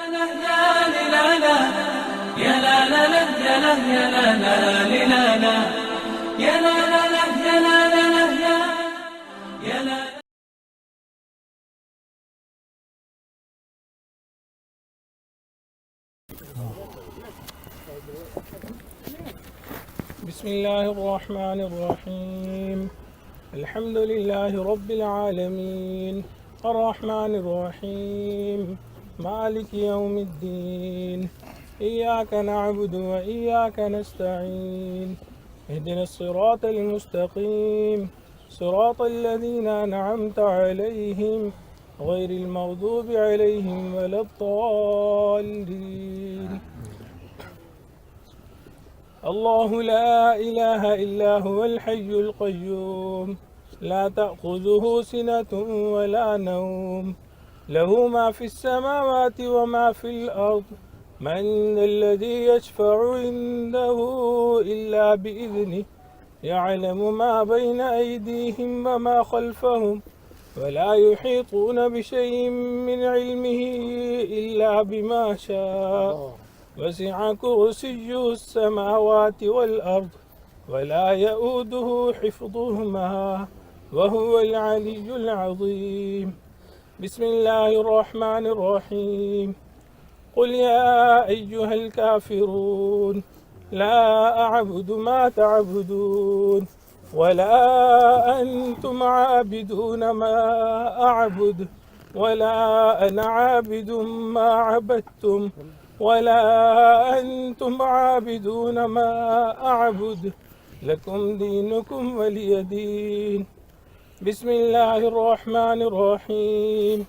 بسم الله الرحمن الرحيم الحمد لله رب العالمين الرحمن الرحيم مالك يوم الدين إياك نعبد وإياك نستعين اهدنا الصراط المستقيم صراط الذين أنعمت عليهم غير المغضوب عليهم ولا الضالين. الله لا إله إلا هو الحي القيوم لا تأخذه سنة ولا نوم له ما في السماوات وما في الأرض من الذي يشفع عنده إلا بإذنه يعلم ما بين أيديهم وما خلفهم ولا يحيطون بشيء من علمه إلا بما شاء وسع كرسيه السماوات والأرض ولا يؤوده حفظهما وهو العلي العظيم. بسم الله الرحمن الرحيم قل يا أيها الكافرون لا أعبد ما تعبدون ولا أنتم عابدون ما أعبد ولا أنا عابد ما عبدتم ولا أنتم عابدون ما أعبد لكم دينكم ولي دين. بسم الله الرحمن الرحيم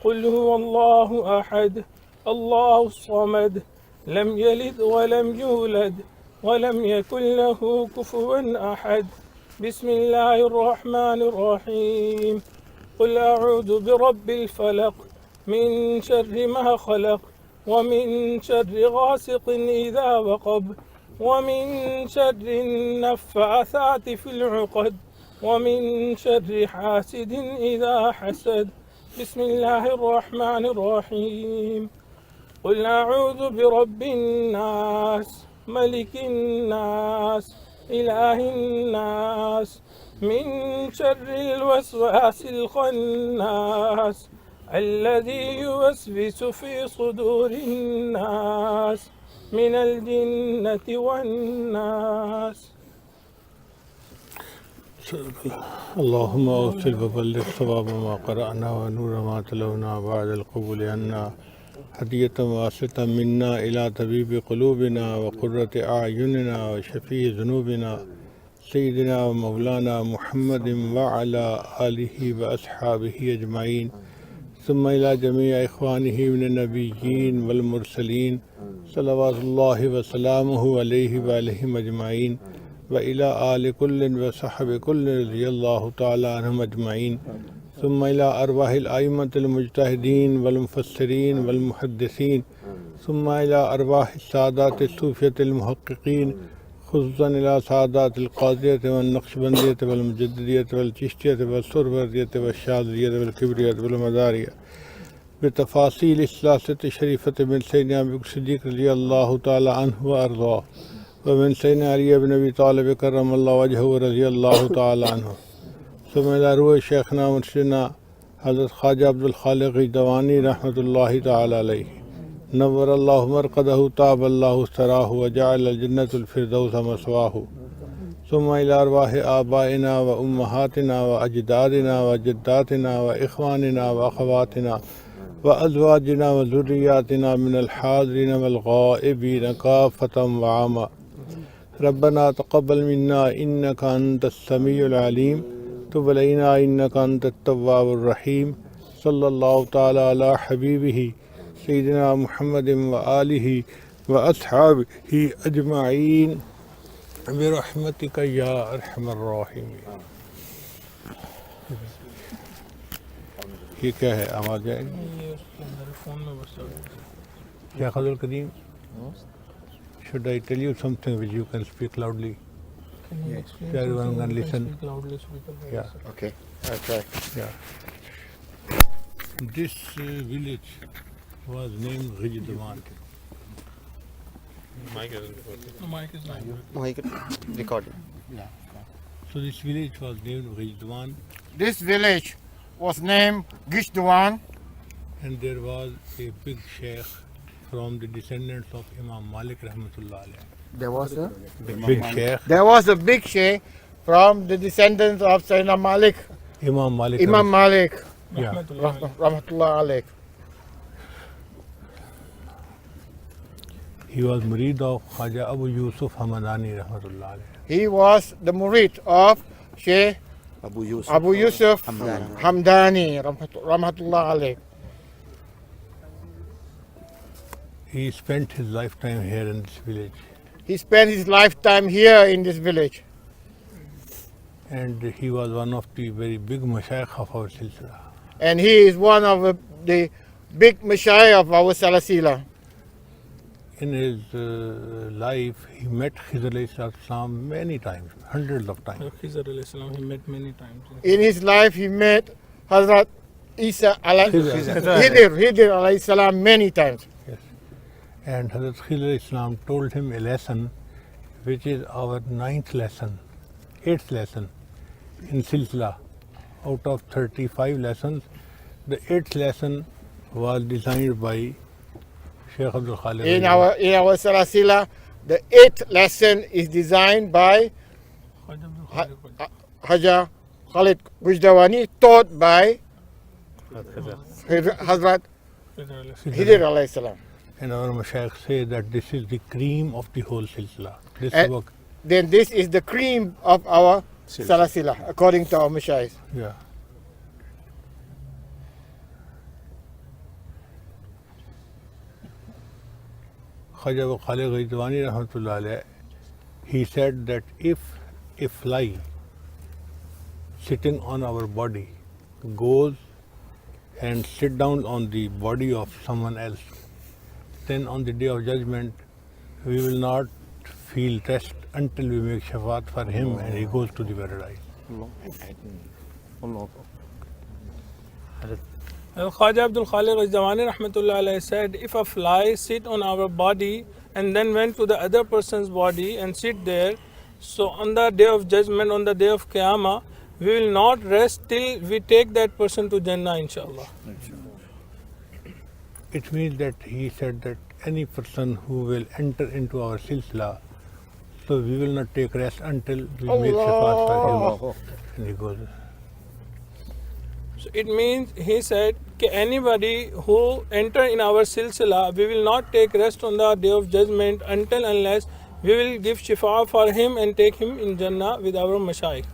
قل هو الله أحد الله الصمد لم يلد ولم يولد ولم يكن له كفوا أحد. بسم الله الرحمن الرحيم قل أعوذ برب الفلق من شر ما خلق ومن شر غاسق إذا وقب ومن شر النفاثات في العقد ومن شر حاسد إذا حسد. بسم الله الرحمن الرحيم قل أعوذ برب الناس ملك الناس إله الناس من شر الوسواس الخناس الذي يوسوس في صدور الناس من الجنة والناس. اللهم أوصل وبلغ ثواب ما قرأنا ونور ما تلونا بعد القبول عنا هدية واسطة منا إلى طبيب قلوبنا وقرة أعيننا وشفيع ذنوبنا سيدنا ومولانا محمد وعلى آله وأصحابه أجمعين ثم إلى جميع إخوانه من النبيين والمرسلين صلوات الله وسلامه عليه وآلهم أجمعين وإلى آل كل وصحب كل رضي الله تعالى عنهم أجمعين ثم إلى أرواح الأئمة المجتهدين والمفسرين والمحدثين ثم إلى أرواح السادات الصوفية المحققين خصوصا إلى سادات القاضية والنقشبندية والمجددية والچشتية والسربردية والشاذلية والكبرية والمدارية بتفاصيل الثلاثة الشريفة من سيدنا أبي بكر الصديق رضي الله تعالى عنه وأرضاه ومن سيدنا علي بن أبي طالب كرم الله وجهه رضي الله تعالى عنه ثم إلى روح شيخنا مرشدنا حضرت خواجہ عبد الخالق دوانی رحمة الله تعالى عليه نور الله مرقده طاب الله ثراه وجعل الجنة الفردوس مثواه ثم إلى أرواح آبائنا وأمهاتنا وأجدادنا وجداتنا وإخواننا وأخواتنا وأزواجنا وذرياتنا من الحاضرين والغائبين كافة وعاما. ربنا تقبل منا إنك أنت السميع العليم تب علينا إنك أنت التواب الرحيم. صلى الله تعالى على حبيبه سيدنا محمد وآله وأصحابه أجمعين برحمتك يا أرحم الراحمين. یہ کیا ہے آواز جائے گی کیا خضر القدیم should I tell you something which you can speak loudly so everyone can listen yeah Okay, I'll try. yeah this village was named Ghijdawan. The mic is not. Recording. So this village was named Ghijdawan, This village was named Ghijdawan, and there was a big sheikh from the descendants of Imam Malik rahmatullah alayh. there was a Big sheikh, from the descendants of Sayyidina Malik, Imam Malik. Imam Malik, Yeah. Rahmatullah alayh. He was murid of Khaja Abu Yusuf Hamadani rahmatullah alayh. He was the murid of Sheikh Abu Yusuf. Abu Yusuf Hamdani. Hamdani, Rahmatullah alayh. He spent his lifetime here in this village, He spent his lifetime here in this village, and he was one of the very big mashayikh of our silsila. and he is one of the big mashayikh of our Salasila. In his life, he met Khidr alayhi salam many times, hundreds of times. Khizr alayhi salam, he met many times. In his life, he met Hazrat Isa Khidr alayhi salam many times. Yes. And Hazrat Khidr alayhi salam told him a lesson, which is our 8th lesson in silsila. Out of 35 lessons, the 8th lesson was designed by Sheikh Abdul Khaliq. In our Salasila, the 8th lesson is designed by Haja Khalid Gujdawani, taught by Hazrat Khidr alayhi salam. And our mashayikh say that this is the cream of the whole silsila. This And book, then this is the cream of our Salasila, according to our Mashayikh. yeah. Khaja Abu Khalid Ghijwani rahmatullah alayh, he said that if a fly sitting on our body goes and sit down on the body of someone else, then on the day of judgment we will not feel rest until we make shafaat for him and he goes to the paradise. Khaja Abdul Khaliq Ghijwani rahmatullah alayhi said, if a fly sit on our body and then went to the other person's body and sit there, so on the day of judgment, on the day of Qiyamah, we will not rest till we take that person to Jannah, inshallah. It means that he said that any person who will enter into our silsila, so we will not take rest until we make shafaat for him and he goes. So it means, he said, that anybody who enter in our silsila, we will not take rest on the day of judgment until unless we will give shifa for him and take him in Jannah with our mashayikh.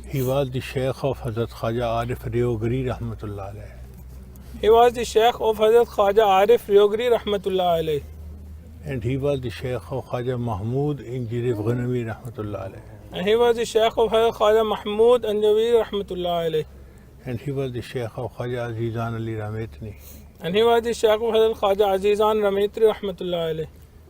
He was the Shaykh of Hazrat Khaja Arif Riogri rahmatullah alayh. He was the Shaykh of Hazrat Khaja Arif Riogri rahmatullah alayh. And he was the Shaykh of Khaja Mahmud Injirif Ghanami rahmatullah alayh. And he was the Shaykh of Hazrat Khaja Mahmud Anjawir rahmatullah alayh. And he was the Shaykh of Khaja Azizan Ali Rametni. And he was the Shaykh of Hazrat Khaja Azizan Rametri rahmatullah alayh.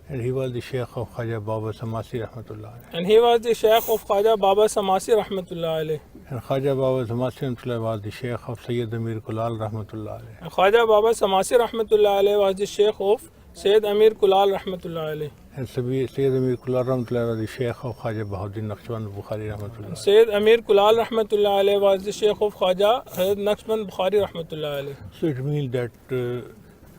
And he was the Shaykh of Khaja Baba Samasi rahmatullah alayh. And he was the Shaykh of Khaja Baba Samasi rahmatullah alayh. And Khaja Baba Samasi rahmatullah was the Shaykh of Sayyid Amir Kulal rahmatullah alayh. And Khaja Baba Samasi rahmatullah alayh was the Shaykh of Sayyid Amir Kulal rahmatullah alayh. And Sayyid Amir Kulal rahmatullah was the Shaykh of Khaja Bahuddin Naqshbandi Bukhari rahmatullah alayh. Sayyid Amir Kulal rahmatullah alayh was the Shaykh of Khaja Hazrat Naqshbandi Bukhari rahmatullah alayh. So it means that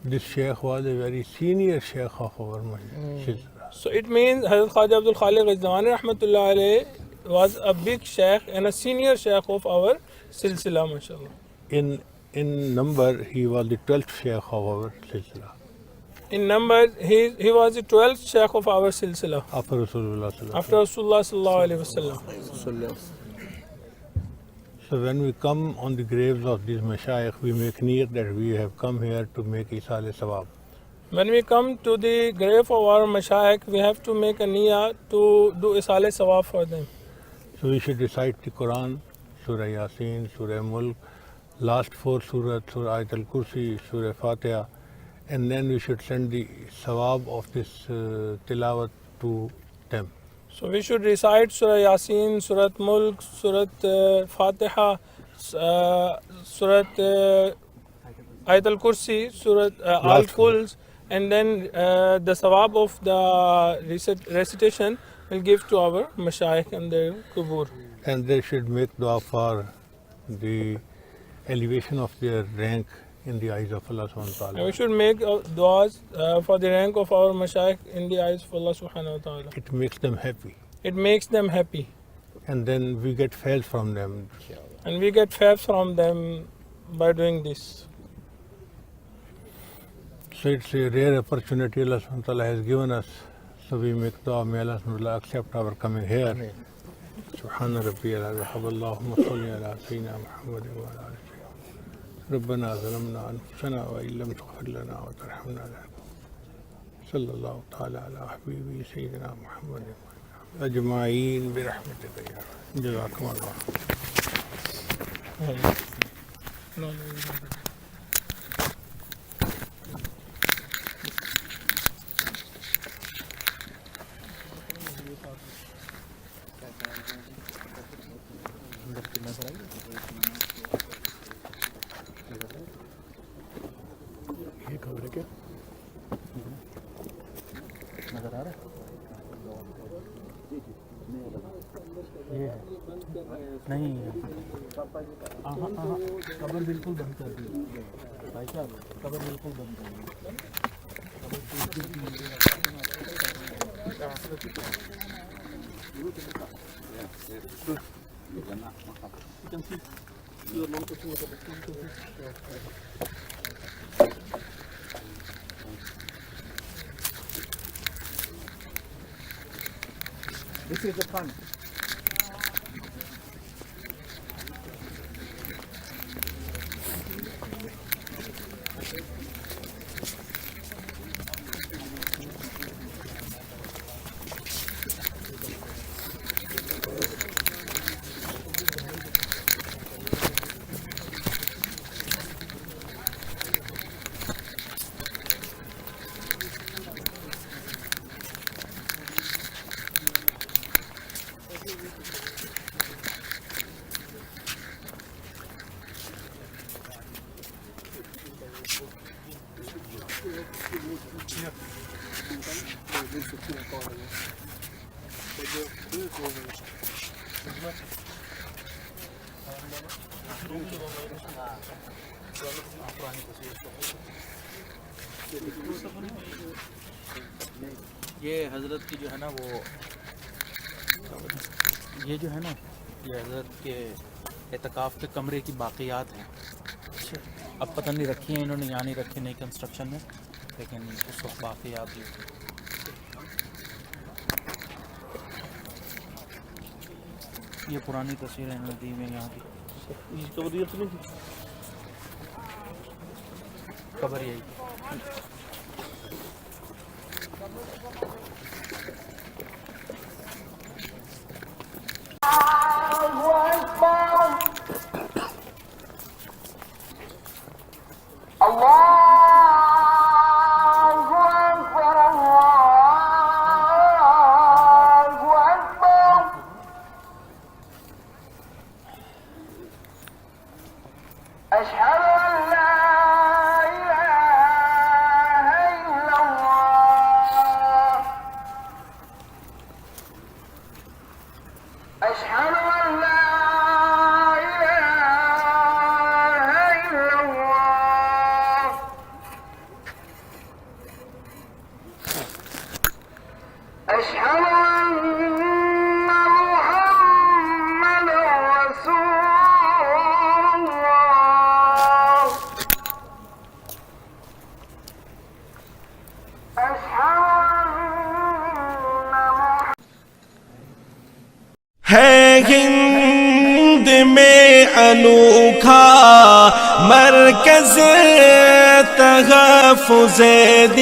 this Shaykh was a very senior Shaykh of our silsila. So it means Hazrat Khaja Abdul Khaliq Ghijwani rahmatullah alayh was a big Shaykh and a senior Shaykh of our silsila, mashallah. In number, he was the 12th Shaykh of our silsila. In number, he was the 12th Shaykh of our silsila. After Rasulullah sallallahu alaihi wasallam. After Rasulullah sallallahu alayhi wasallam. So when we come on the graves of these mashayikh, we make niyat that we have come here to make isal sawab. When we come to the grave of our mashayikh, we have to make a niyyah to do isale sawab for them. So we should recite the Quran, Surah Yasin, Surah Mulk, last 4 surah, Surah Ayat al-Kursi, Surah Fatiha, and then we should send the sawab of this tilawat to them. So we should recite Surah Yasin, Surah Mulk, Surah Fatiha, Surah Ayat al-Kursi, Surah Al-Kuls, and then the sawab of the recitation will give to our mashayikh and their kubur. And they should make dua for the elevation of their rank in the eyes of Allah subhanahu wa And ta'ala. we should make du'as for the rank of our mashayikh in the eyes of Allah subhanahu wa ta'ala. It makes them happy. It makes them happy. And then we get fails from them. And we get faith from them by doing this. So it's a rare opportunity Allah subhanahu wa ta'ala has given us. So we make dua, may Allah subhanahu wa ta'ala accept our coming here. Subhana Rabbiyal Azim, Allahumma salli ala Sayyidina Muhammad wa ala alihi. ربنا ظلمنا أنفسنا وإن لم تغفر لنا وترحمنا لنكن صلى الله تعالى على حبيبه سيدنا محمد أجمعين برحمتك يا رب. جزاكم الله. नजर आ रहा है ये है नहीं cover बिल्कुल बंद कर दी भाई साहब कबर बिल्कुल बंद कर This is the front. ये हजरत की जो है ना वो ये जो है ना ये हजरत के एतकाफ़ के कमरे की बाक़ियात हैं। अब पता नहीं रखी हैं इन्होंने यहाँ नहीं रखी नई कंस्ट्रक्शन में, लेकिन उस वक्त बाक़ियात ही ये पुरानी तस्वीरें इन्होंने दी हुई यहाँ की। कबर यही ہے ہند میں انوکھا مرکز تحفظ-E-Deen